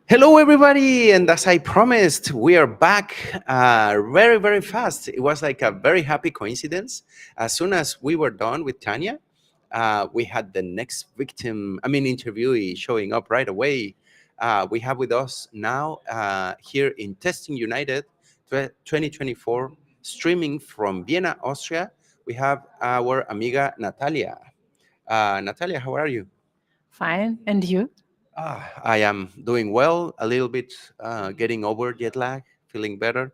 Hello, everybody. And as I promised, we are back very, very fast. It was like a very happy coincidence. As soon as we were done with Tanya, we had the next interviewee showing up right away. We have with us now here in Testing United 2024, streaming from Vienna, Austria. We have our amiga Natalia. Natalia, how are you? Fine. And you? I am doing well, a little bit getting over jet lag, feeling better.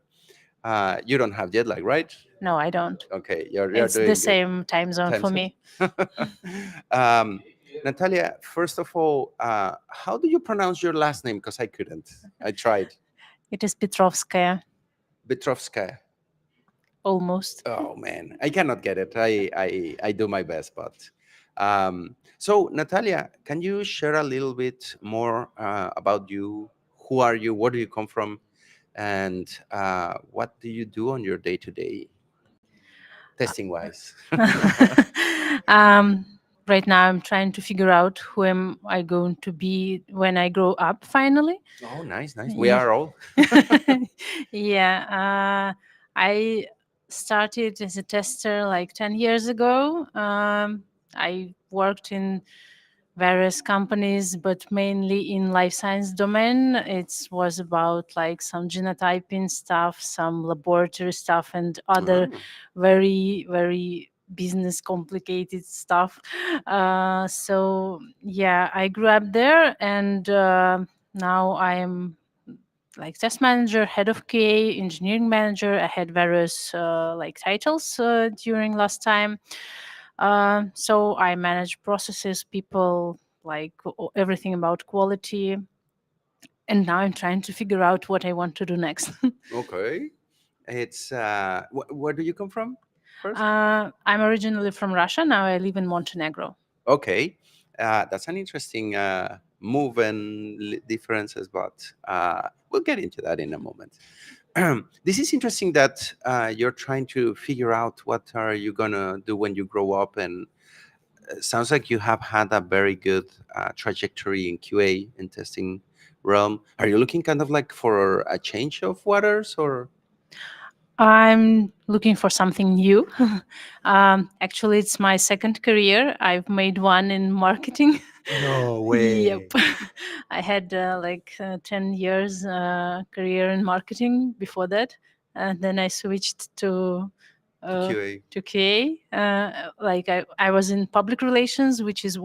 You don't have jet lag, right? No, I don't. Okay, you're It's the doing good. same time zone Time for zone. me. um, Natalia, first of all, how do you pronounce your last name? Because I couldn't. I tried. It is Petrovskaya, Petrovskaya. almost. Oh man, I cannot get it. I do my best, but so Natalia, can you share a little bit more about you? Who are you? Where do you come from? And what do you do on your day to day testing wise? um, right now, I'm trying to figure out who am I going to be when I grow up. Finally, Oh, nice, nice. We yeah, are all. yeah. I started as a tester like 10 years ago. I worked in various companies, but mainly in life science domain. It was about like some genotyping stuff, some laboratory stuff, and other Ah, very business complicated stuff. So yeah, I grew up there, and now I am like test manager, head of QA, engineering manager. I had various like titles during last time. So I manage processes, people, like everything about quality. And now I'm trying to figure out what I want to do next. okay. It's where do you come from first? I'm originally from Russia. Now I live in Montenegro. Okay, that's an interesting move and differences, but we'll get into that in a moment. This is interesting that you're trying to figure out what are you gonna do when you grow up, and sounds like you have had a very good trajectory in QA and testing realm. Are you looking kind of like for a change of waters, or? I'm looking for something new. Actually, it's my second career. I've made one in marketing. No Yep. way. I had like 10 years career in marketing before that. And then I switched To uh, QA. to QA. Like I was in public relations, which is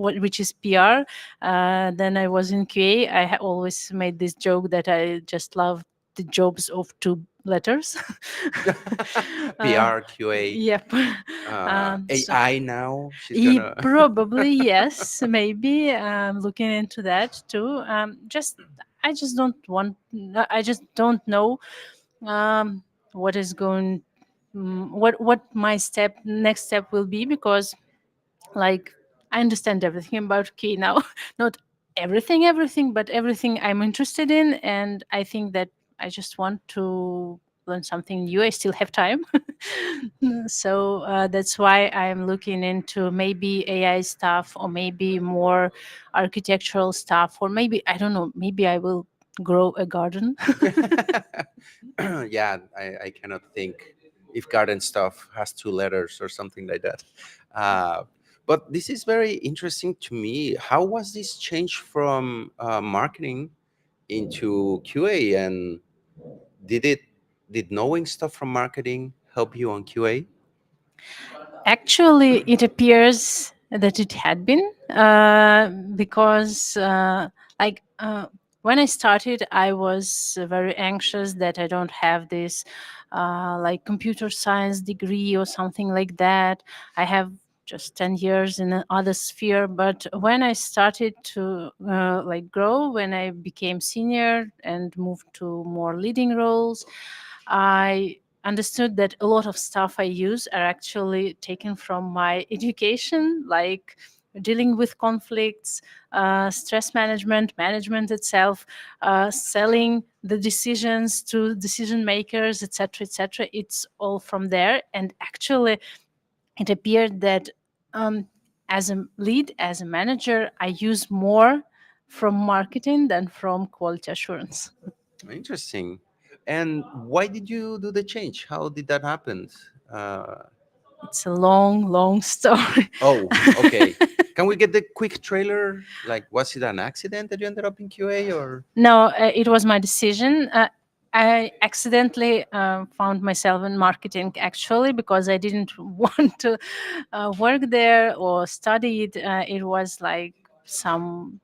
PR. Then I was in QA. Always made this joke that I just love the jobs of two letters. uh, PR, QA, yep. So AI now. She's gonna. probably yes, maybe I'm looking into that too. Just I just don't want. I just don't know um, what is going. What my next step will be, because like I understand everything about key now. Not everything, but everything I'm interested in, and I think that I just want to learn something new. I still have time. So that's why I'm looking into maybe AI stuff, or maybe more architectural stuff, or maybe I don't know, maybe I will grow a garden. Yeah, I cannot think if garden stuff has two letters or something like that. Uh, but this is very interesting to me. How was this change from marketing into QA, and did it did knowing stuff from marketing help you on QA? Actually, it appears that it had been because, like, when I started, I was very anxious that I don't have this, like, computer science degree or something like that. I have just 10 years in another sphere. But when I started to like grow, when I became senior and moved to more leading roles, I understood that a lot of stuff I use are actually taken from my education, like dealing with conflicts, stress management itself, selling the decisions to decision makers, etc., etc. It's all from there. And actually, it appeared that um, as a lead, as a manager, I use more from marketing than from quality assurance. Interesting. And why did you do the change? How did that happen? Uh, It's a long, long story. oh, okay. Can we get the quick trailer? Like, was it an accident that you ended up in QA or? No, it was my decision. I accidentally found myself in marketing actually because I didn't want to work there or study it. It was like some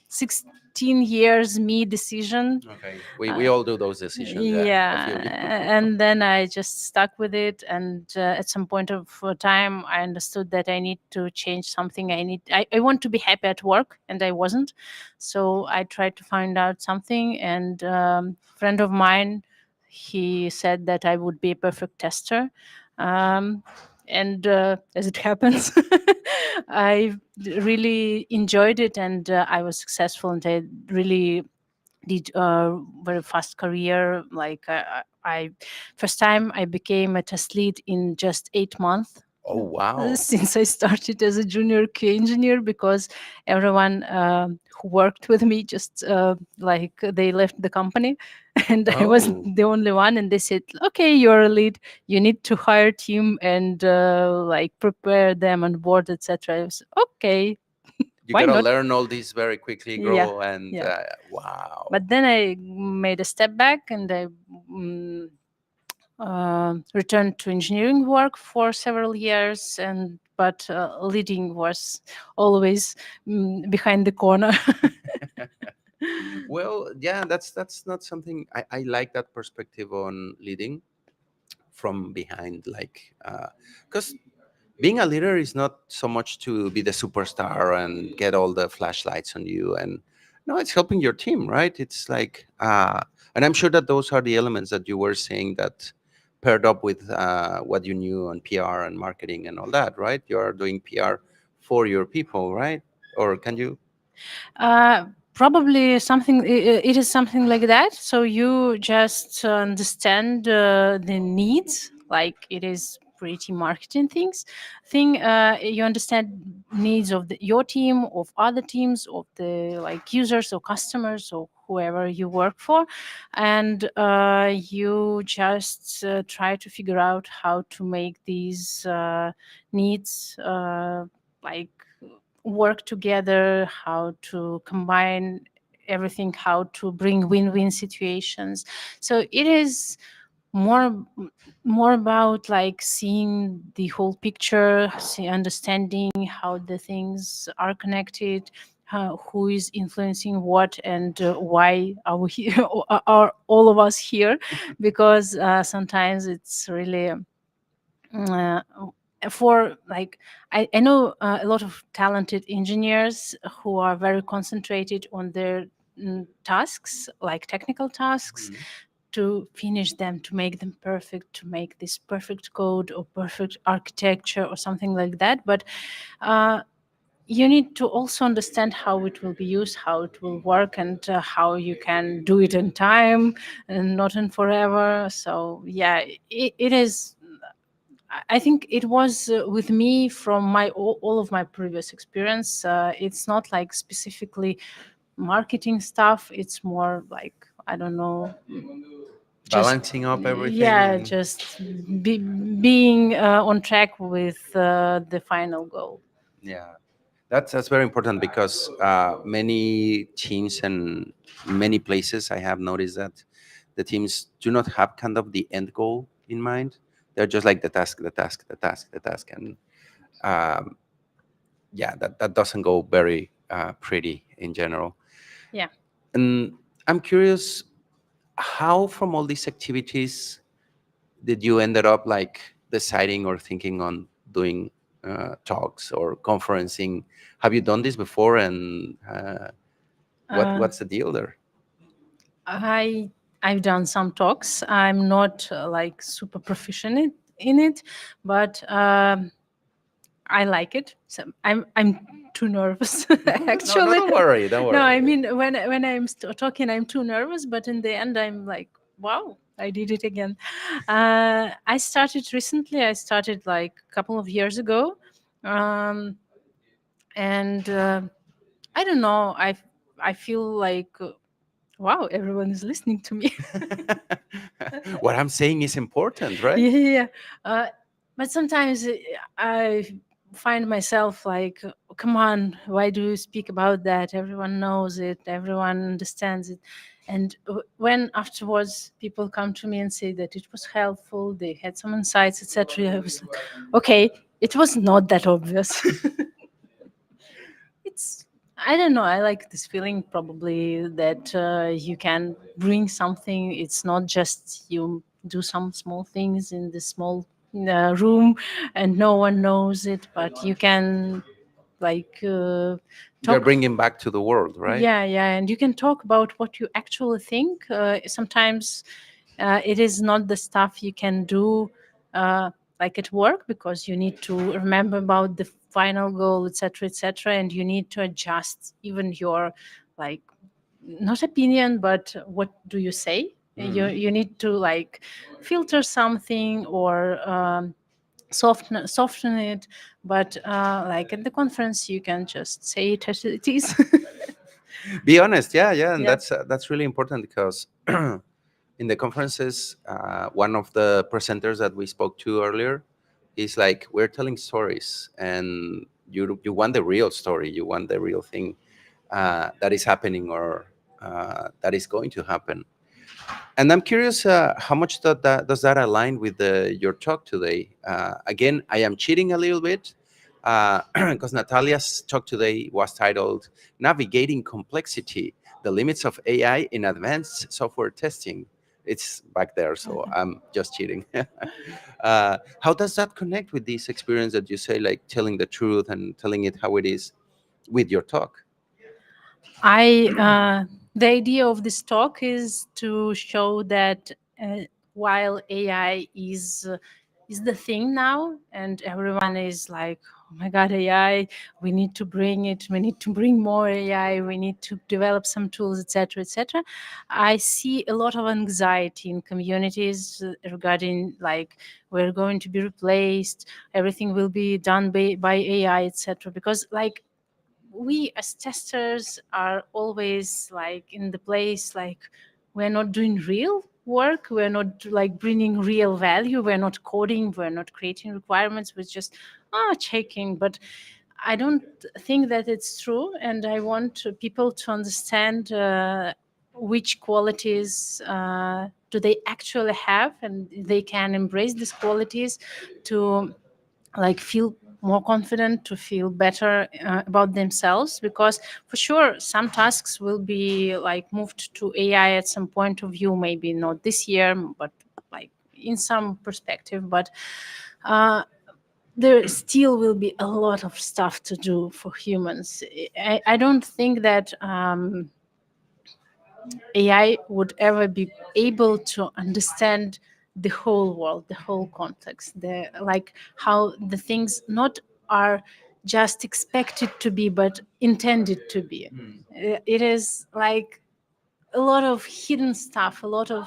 16 years me decision. Okay, we all do those decisions. Yeah, I feel Yeah, you. and then I just stuck with it, and at some point of time I understood that I need to change something. I want to be happy at work, and I wasn't. So I tried to find out something, and friend of mine, he said that I would be a perfect tester. um, and as it happens, I really enjoyed it, and I was successful, and I really did a very fast career. Like I first time I became a test lead in just 8 months. Oh wow. Since I started as a junior QA engineer, because everyone who worked with me just like they left the company, and I was Oh, the only one. And they said, "Okay, you're a lead. You need to hire team and like prepare them on board, etc." I was okay. you Why gotta not? learn all these very quickly, Yeah, grow, and yeah. wow. But then I made a step back, and I mm, returned to engineering work for several years, and but leading was always behind the corner. Well, yeah, that's not something I like that perspective on leading from behind, like, because being a leader is not so much to be the superstar and get all the flashlights on you, and no, it's helping your team, right? It's like, and I'm sure that those are the elements that you were saying that paired up with what you knew on PR and marketing and all that, right? You are doing PR for your people, right? Or can you? Uh, Probably something. It is something like that. So you just understand the needs, like it is pretty marketing thing. You understand needs of your team, of other teams, of the like users or customers or whoever you work for, and you just try to figure out how to make these needs like work together, how to combine everything, how to bring win-win situations. So it is more more about like seeing the whole picture, understanding how the things are connected, who is influencing what, and why are we here, are all of us here, because sometimes it's really uh, for like I know a lot of talented engineers who are very concentrated on their tasks, like technical tasks, Mhm. to finish them, to make them perfect, to make this perfect code or perfect architecture or something like that. But uh, you need to also understand how it will be used, how it will work, and how you can do it in time and not in forever. So yeah, it is. I think it was with me from my all of my previous experience. It's not like specifically marketing stuff. It's more like I don't know, just Balancing up everything yeah, and just being on track with the final goal. yeah, that's very important because many teams and many places I have noticed that the teams do not have kind of the end goal in mind. They're just like the task, the task, the task, the task, and um, yeah, that doesn't go very pretty in general. Yeah. And I'm curious, how from all these activities did you ended up like deciding or thinking on doing talks or conferencing? Have you done this before? And Uh, what's the deal there? I I've done some talks. I'm not like super proficient in it, but I like it. So I'm too nervous No, no, actually. don't worry, don't No, worry. I mean when I'm talking, I'm too nervous. But in the end, I'm like, wow, I did it again. I started recently. I started like a couple of years ago, and I don't know. I feel like, wow, everyone is listening to me. What I'm saying is important, right? Yeah, yeah, yeah. But sometimes I find myself like, come on, why do you speak about that? Everyone knows it, everyone understands it. And when afterwards people come to me and say that it was helpful, they had some insights, etc., I was like, okay, it was not that obvious. It's, I don't know, I like this feeling probably that you can bring something. It's not just you do some small things in this small room and no one knows it, but you can like You're talk. bringing back to the world, right? Yeah, yeah, and you can talk about what you actually think. Sometimes it is not the stuff you can do uh, like at work, because you need to remember about the final goal, etc., etc., and you need to adjust even your, like, not opinion, but what do you say. You need to like filter something or soften it, but like at the conference you can just say it as it is. Be honest, yeah, yeah, and Yeah. that's really important because in the conferences, one of the presenters that we spoke to earlier is like, we're telling stories, and you want the real story, you want the real thing that is happening or that is going to happen. And I'm curious, how much does that align with your talk today? Again, I am cheating a little bit because Natalia's talk today was titled "Navigating Complexity: The Limits of AI in Advanced Software Testing." It's back there, so I'm just cheating. How does that connect with this experience that you say, like telling the truth and telling it how it is, with your talk? I The idea of this talk is to show that while AI is the thing now, and everyone is like, "Oh my God, AI! We need to bring it. We need to bring more AI. We need to develop some tools, etc., etc." I see a lot of anxiety in communities regarding like, we're going to be replaced. Everything will be done by AI, etc. Because like, we as testers are always like in the place like, we're not doing real work, we're not like bringing real value, we're not coding, we're not creating requirements, we're just checking. But I don't think that it's true, and I want people to understand which qualities do they actually have, and they can embrace these qualities to like feel more confident, to feel better about themselves. Because for sure some tasks will be like moved to AI at some point of view, maybe not this year, but like in some perspective. But there still will be a lot of stuff to do for humans. I don't think that AI would ever be able to understand the whole world, the whole context, the like how the things not are just expected to be, but intended to be. It is like a lot of hidden stuff, a lot of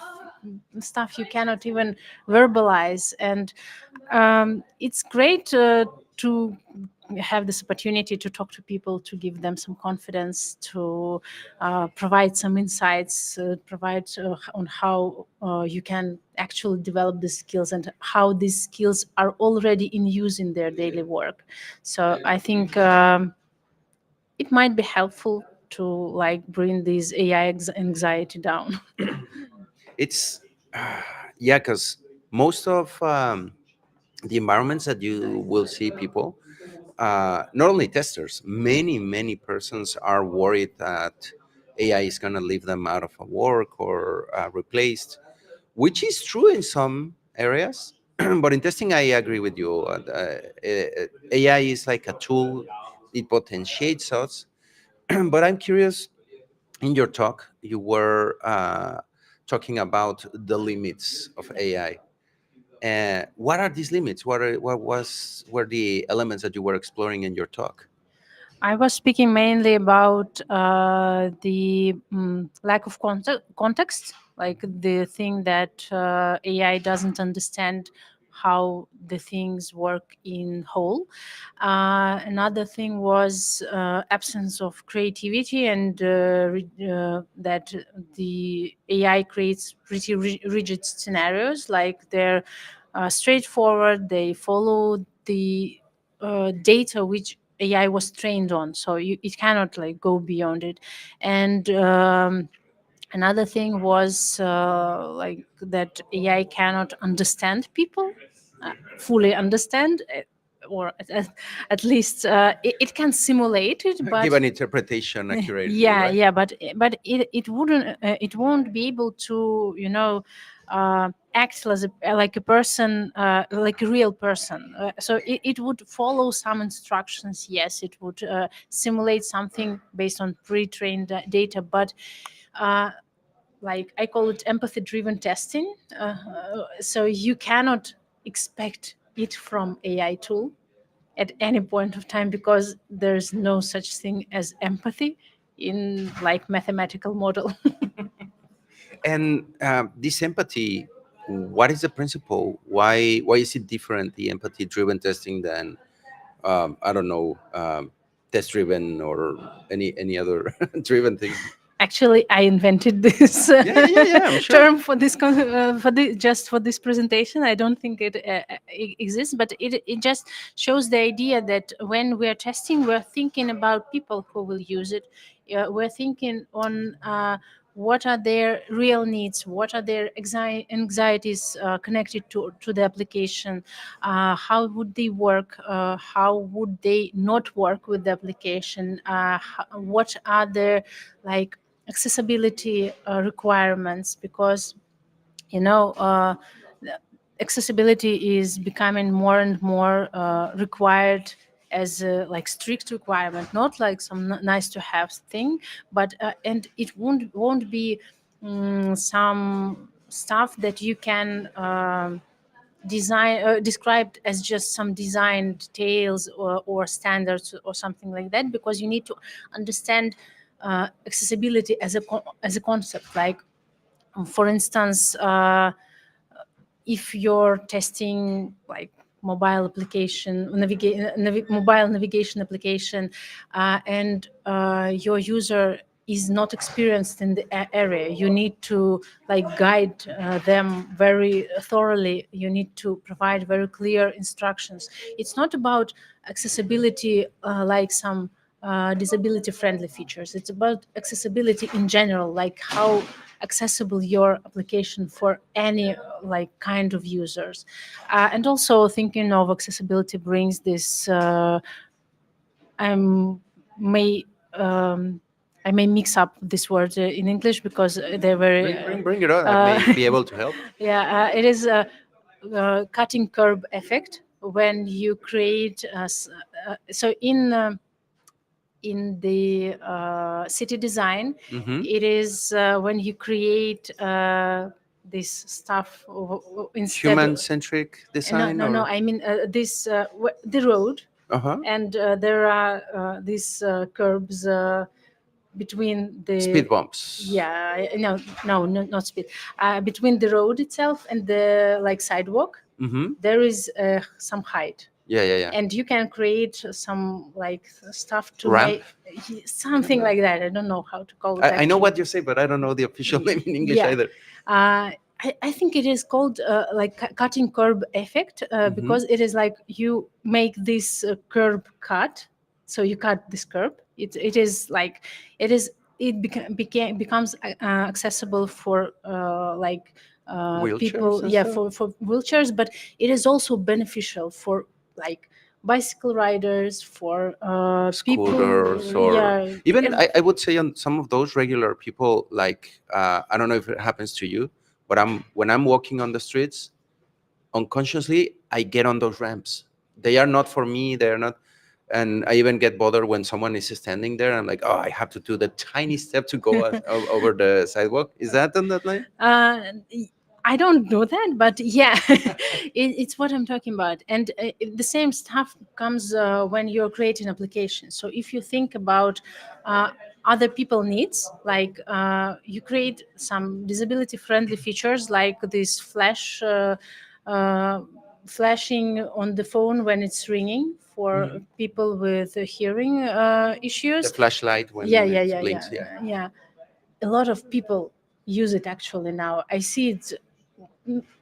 stuff you cannot even verbalize. And it's great to have this opportunity to talk to people, to give them some confidence, to provide some insights, provide on how you can actually develop the skills, and how these skills are already in use in their daily work. So I think it might be helpful to like bring this AI anxiety down. It's yeah, because most of the environments that you will see people, not only testers, many persons are worried that AI is going to leave them out of a work or replaced, which is true in some areas. But in testing, I agree with you. AI is like a tool, it potentiates us. But I'm curious, in your talk, you were talking about the limits of AI. What are these limits? What were the elements that you were exploring in your talk? I was speaking mainly about the lack of context, like the thing that AI doesn't understand how the things work in whole. Another thing was absence of creativity, and that the AI creates pretty rigid scenarios, like they're straightforward. They follow the data which AI was trained on, so it cannot like go beyond it. And another thing was like that AI cannot understand people, fully understand, or at least it can simulate it, but Give an interpretation accurately, yeah, right? yeah, but it won't be able to, you know, act as like a person, like a real person. So it would follow some instructions. Yes, it would simulate something based on pre-trained data, but uh, like I call it empathy driven testing. So you cannot expect it from AI tool at any point of time, because there's no such thing as empathy in like mathematical model. And this empathy, what is the principle? Why is it different, the empathy driven testing, than I don't know, test driven or any other driven thing? Actually, I invented this Yeah, yeah, yeah, yeah. I'm sure. term for this for the just for this presentation. I don't think it exists, but it just shows the idea that when we're testing, we're thinking about people who will use it. We're thinking on what are their real needs, what are their anxieties connected to the application, how would they work, how would they not work with the application, what are their like accessibility requirements, because you know accessibility is becoming more and more required as a like strict requirement, not like some nice to have thing, but and it won't be some stuff that you can design described as just some design details or standards or something like that, because you need to understand accessibility as as a concept. Like for instance, if you're testing like mobile application mobile navigation application, and your user is not experienced in the area, you need to like guide them very thoroughly. You need to provide very clear instructions. It's not about accessibility like some disability friendly features. It's about accessibility in general, like how accessible your application for any like kind of users. And also thinking of accessibility brings this I'm may I may mix up this word in English because they're very Bring it on. I may be able to help. yeah, it is a cutting curb effect when you create so in the city design, Hmm. it is when you create this stuff instead Human centric no, design, no, no, or I mean this the road, uh huh, and there are these curbs between speed the bumps. yeah, no, no, no, not speed, between the road itself and the like sidewalk. Mm-hmm. There is some height, Yeah, yeah, yeah. and you can create some like stuff to Ramp, make something like that. I don't know how to call it I know actually. what you say, but I don't know the official name in English Yeah, either. I think it is called like cutting curb effect, Hmm. because it is like you make this curb cut, so you cut this curb. It is like it is becomes accessible for like Wheelchairs people, and yeah, stuff. for wheelchairs, but it is also beneficial for like bicycle riders, for people, Scooters, or yeah, even I would say on some of those regular people, like I don't know if it happens to you, but when I'm walking on the streets, unconsciously I get on those ramps. They are not for me, they're not. And I even get bothered when someone is standing there. I'm like, oh, I have to do the tiny step to go over the sidewalk. Is that on that line? Uh, I don't know that, but yeah, it's what I'm talking about. And the same stuff comes when you're creating applications. So if you think about uh, other people needs, like you create some disability friendly features like this flash. Uh, flashing on the phone when it's ringing for Mhm. people with hearing The issues. flashlight when Yeah, yeah, it yeah, yeah, blinks, yeah. yeah. A lot of people use it actually now. I see it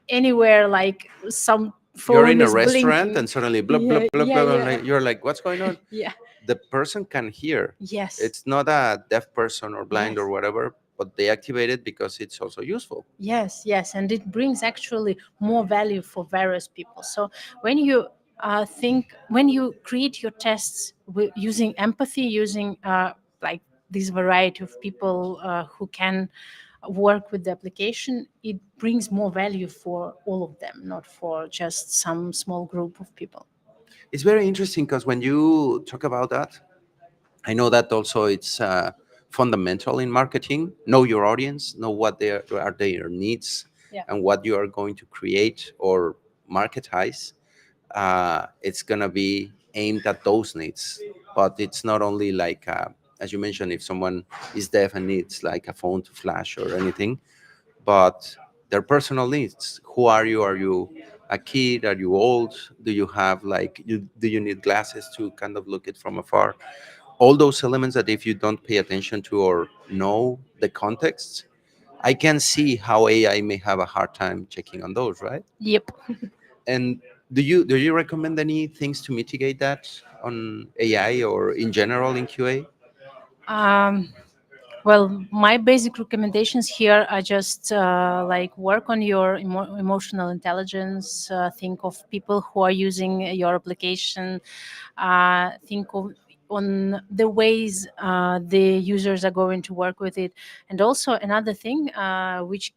anywhere, like some You're phone in a is restaurant blinking. and suddenly blah blah Yeah, blah yeah, blah, and yeah, you're like, what's going on? yeah. The person can hear. Yes, It's not a deaf person or blind or yes. whatever, but they activate it because it's also useful. Yes, yes, and it brings actually more value for various people. So when you when you create your tests using empathy, using like this variety of people who can work with the application, it brings more value for all of them, not for just some small group of people. It's very interesting because when you talk about that, I know that also it's fundamental in marketing. Know your audience, know what are their needs, Yeah. and what you are going to create or marketize. It's gonna be aimed at those needs. But it's not only like, as you mentioned, if someone is deaf and needs like a phone to flash or anything, but their personal needs. Who are you? Are you a kid? Are you old? Do you have like do you need glasses to kind of look it from afar? All those elements that if you don't pay attention to or know the context, I can see how AI may have a hard time checking on those, right? Yep. And do you recommend any things to mitigate that on AI or in general in QA? Um, Well, my basic recommendations here are just like work on your emotional intelligence. Think of people who are using your application. Think of on the ways the users are going to work with it, and also another thing which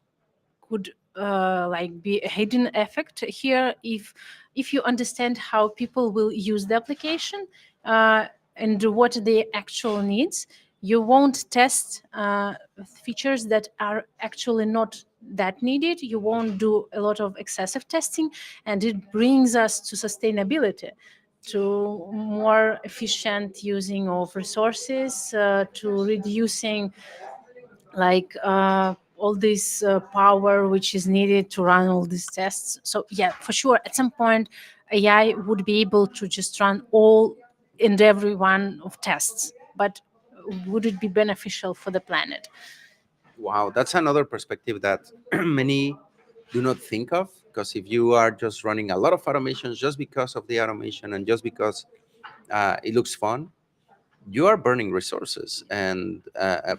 could like be a hidden effect here if you understand how people will use the application uh, and what their actual needs, you won't test features that are actually not that needed. You won't do a lot of excessive testing, and it brings us to sustainability, to more efficient using of resources, to reducing like all this power which is needed to run all these tests. So yeah, for sure, at some point, AI would be able to just run all and every one of tests. But would it be beneficial for the planet? Wow, that's another perspective that many do not think of. Because if you are just running a lot of automations just because of the automation and just because it looks fun, you are burning resources. And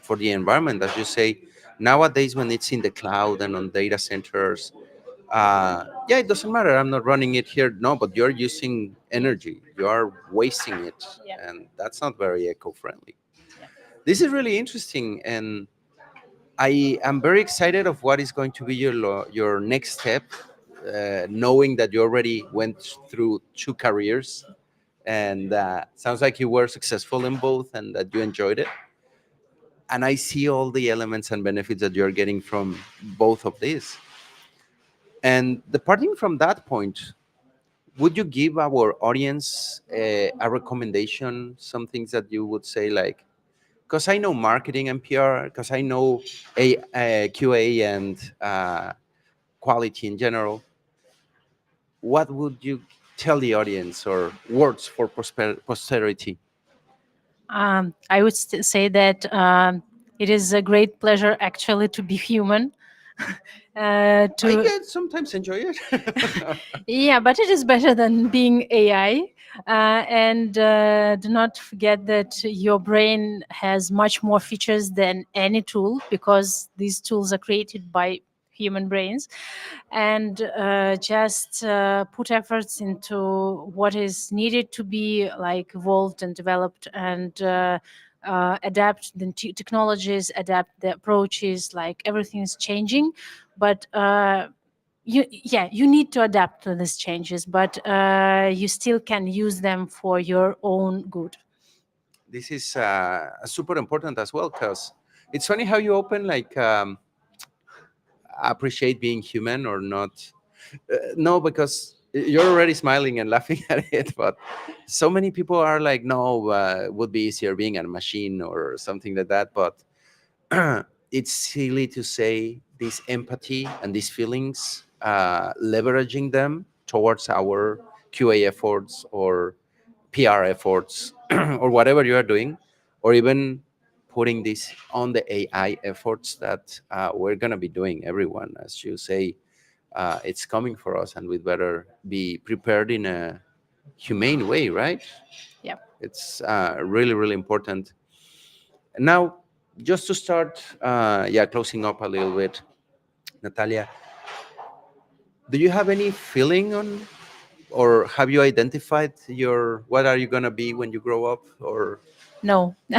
for the environment, as you say, nowadays when it's in the cloud and on data centers, yeah, it doesn't matter. I'm not running it here. No, but you're using energy. You are wasting it, Yeah. and that's not very eco-friendly. Yeah. This is really interesting, and I am very excited of what is going to be your next step, knowing that you already went through two careers, and sounds like you were successful in both and that you enjoyed it. And I see all the elements and benefits that you're getting from both of these. And departing from that point, would you give our audience a recommendation, some things that you would say like, because I know marketing and PR, because I know QA and quality in general, what would you tell the audience or words for posterity? I would say that it is a great pleasure actually to be human. I To get sometimes enjoy it. Yeah, but it is better than being AI. And do not forget that your brain has much more features than any tool, because these tools are created by human brains. And just put efforts into what is needed to be like evolved and developed, and adapt the technologies, adapt the approaches. Like everything is changing, but you need to adapt to these changes, but you still can use them for your own good. This is super important as well because it's funny how you open like appreciate being human or not. No, because you're already smiling and laughing at it, but so many people are like, no, would be easier being a machine or something like that. But it's silly to say this empathy and these feelings, leveraging them. towards our QA efforts or PR efforts or whatever you are doing, or even putting this on the AI efforts that we're going to be doing, everyone. As you say, it's coming for us, and we better be prepared in a humane way, right? Yeah. It's really, really important. Now, just to start, yeah, closing up a little bit, Natalia, do you have any feeling on, or have you identified your, what are you gonna be when you grow up, or No, no,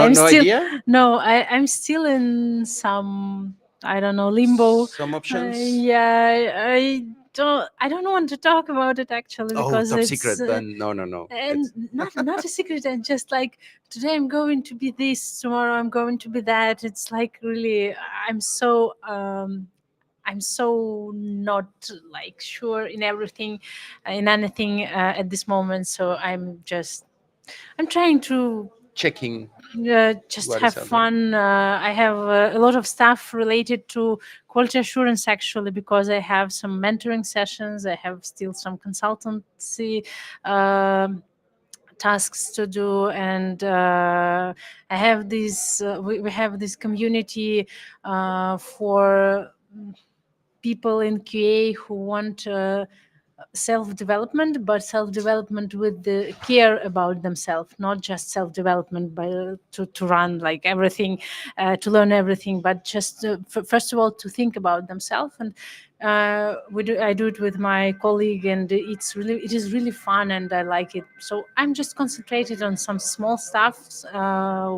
I'm no still idea? no. I'm still in some, I don't know, limbo. Some options? Yeah, I don't want to talk about it actually Oh, because top it's secret. Then no, no, no. and It's not a secret, and just like today I'm going to be this, tomorrow I'm going to be that. It's like really I'm so I'm so not like sure in everything, in anything at this moment. So I'm trying to checking just what have is out there. fun. I have a lot of stuff related to quality assurance actually, because I have some mentoring sessions. I have still some consultancy tasks to do, and I have this. We have this community for people in QA who want self development, but self development with the care about themselves, not just self development by to run like everything, to learn everything, but just first of all to think about themselves. And I do it with my colleague, and it is really fun, and I like it. So I'm just concentrated on some small stuff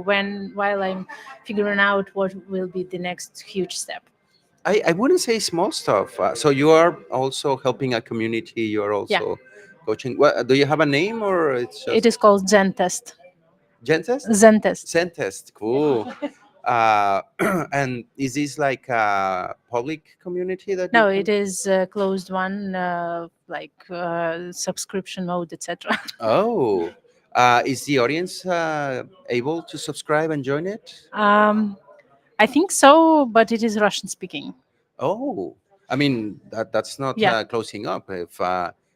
when while I'm figuring out what will be the next huge step. I wouldn't say small stuff. So you are also helping a community. You are Yeah, also coaching. What do you have a name, or it's it just is called Zen Test. Gentest? Zen Test. Centest. Cool. And is this like a public community that you No, can? it is a closed one, like subscription mode, etc. Oh, is the audience able to subscribe and join it? um, I think so, but it is Russian speaking. Oh, I mean that's not Yeah, closing up.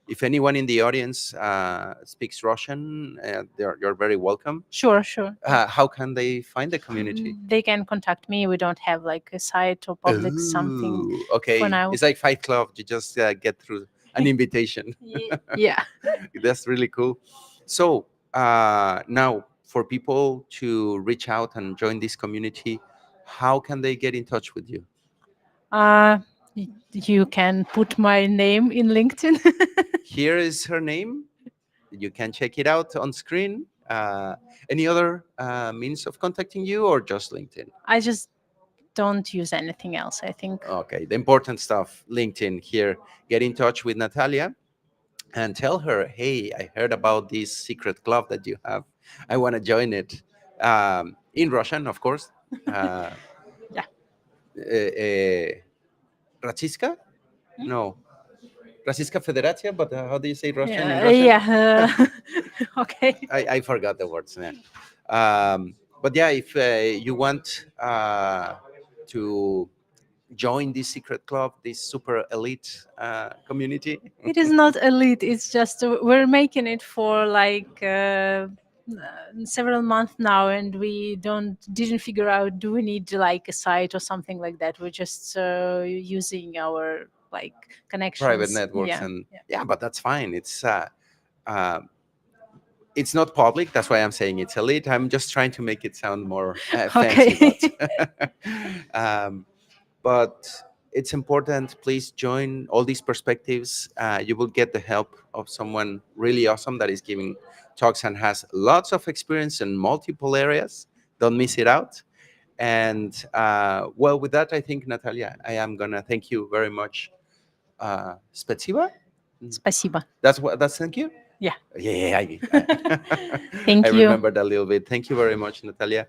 If anyone in the audience speaks Russian, you're very welcome. sure, sure. How can they find the community? They can contact me. We don't have like a site or public something Oh, for okay. now. It's like Fight Club. You just get through an invitation. Yeah. That's really cool. So now, for people to reach out and join this community, how can they get in touch with you? Uh, you can put my name in LinkedIn. Here is her name. You can check it out on screen. Any other means of contacting you, or just LinkedIn? I just don't use anything else, I think. Okay, the important stuff, LinkedIn here. Get in touch with Natalia and tell her, hey, I heard about this secret club that you have. I want to join it. In Russian, of course. Uh, Yeah. Rachiska? No. Российская Федерация, but how do you say Russian in Yeah. Russian? Yeah. Okay. I forgot the words, man. But yeah, if you want to join this secret club, this super elite community, It is not elite. It's just we're making it for like several months now, and we didn't figure out, do we need like a site or something like that. We're just using our like private connections. networks, Yeah. and Yeah. yeah, but that's fine. Uh, it's not public. That's why I'm saying it's elite. I'm just trying to make it sound more fancy, Okay. um, but it's important. Please join all these perspectives. You will get the help of someone really awesome that is giving talks and has lots of experience in multiple areas. Don't miss it out. And well, with that, I think, Natalia, I am gonna thank you very much. Спасибо. Спасибо. That's thank you. Yeah. Yeah, I Thank you. remembered a little bit. Thank you very much, Natalia.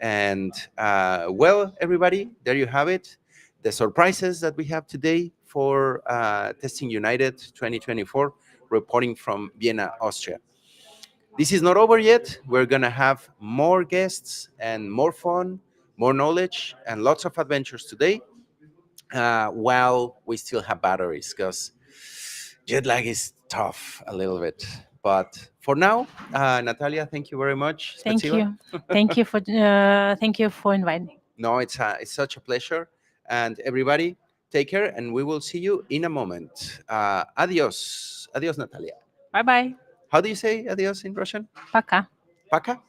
And well, everybody, there you have it. The surprises that we have today for Testing United 2024, reporting from Vienna, Austria. This is not over yet. We're going to have more guests and more fun, more knowledge, and lots of adventures today while we still have batteries. Because jet lag is tough a little bit. But for now, Natalia, thank you very much. Thank Спасибо. you. Thank you for inviting. No, it's such a pleasure. And everybody, take care, and we will see you in a moment. Adios. Adios, Natalia. Bye bye. How do you say adios in Russian? Пока. Пока?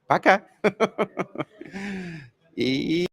Пока. И